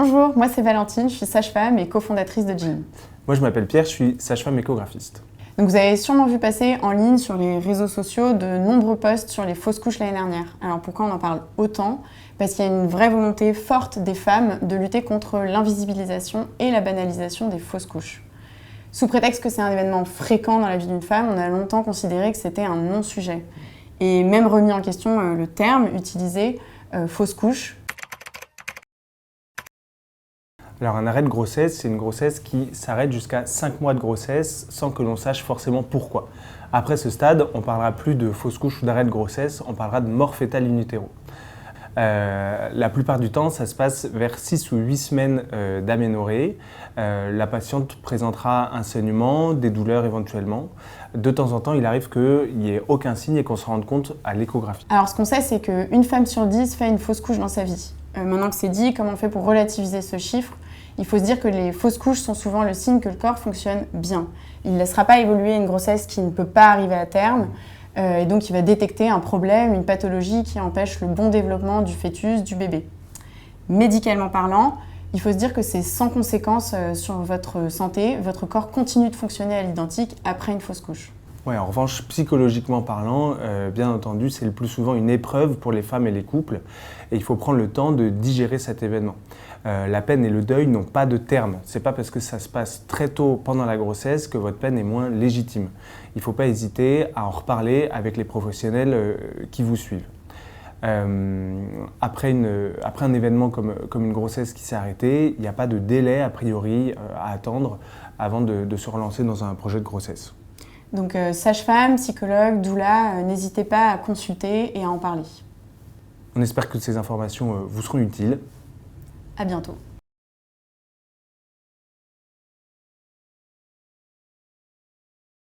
Bonjour, moi c'est Valentine, je suis sage-femme et cofondatrice de Gym. Moi je m'appelle Pierre, je suis sage-femme échographiste. Donc vous avez sûrement vu passer en ligne sur les réseaux sociaux de nombreux posts sur les fausses couches l'année dernière. Alors pourquoi on en parle autant? Parce qu'il y a une vraie volonté forte des femmes de lutter contre l'invisibilisation et la banalisation des fausses couches. Sous prétexte que c'est un événement fréquent dans la vie d'une femme, on a longtemps considéré que c'était un non-sujet. Et même remis en question le terme utilisé, fausse couche. Alors un arrêt de grossesse, c'est une grossesse qui s'arrête jusqu'à 5 mois de grossesse sans que l'on sache forcément pourquoi. Après ce stade, on ne parlera plus de fausse couche ou d'arrêt de grossesse, on parlera de mort fœtale in utero. La plupart du temps, ça se passe vers 6 ou 8 semaines d'aménorrhée. La patiente présentera un saignement, des douleurs éventuellement. De temps en temps, il arrive qu'il n'y ait aucun signe et qu'on se rende compte à l'échographie. Alors ce qu'on sait, c'est qu'une femme sur 10 fait une fausse couche dans sa vie. Maintenant que c'est dit, comment on fait pour relativiser ce chiffre? Il faut se dire que les fausses couches sont souvent le signe que le corps fonctionne bien. Il ne laissera pas évoluer une grossesse qui ne peut pas arriver à terme, et donc il va détecter un problème, une pathologie qui empêche le bon développement du fœtus, du bébé. Médicalement parlant, il faut se dire que c'est sans conséquence sur votre santé, votre corps continue de fonctionner à l'identique après une fausse couche. Ouais, en revanche, psychologiquement parlant, bien entendu, c'est le plus souvent une épreuve pour les femmes et les couples et il faut prendre le temps de digérer cet événement. La peine et le deuil n'ont pas de terme. C'est pas parce que ça se passe très tôt pendant la grossesse que votre peine est moins légitime. Il ne faut pas hésiter à en reparler avec les professionnels qui vous suivent. Après un événement comme une grossesse qui s'est arrêtée, il n'y a pas de délai a priori à attendre avant de se relancer dans un projet de grossesse. Donc sage-femme, psychologue, doula, n'hésitez pas à consulter et à en parler. On espère que ces informations vous seront utiles. À bientôt.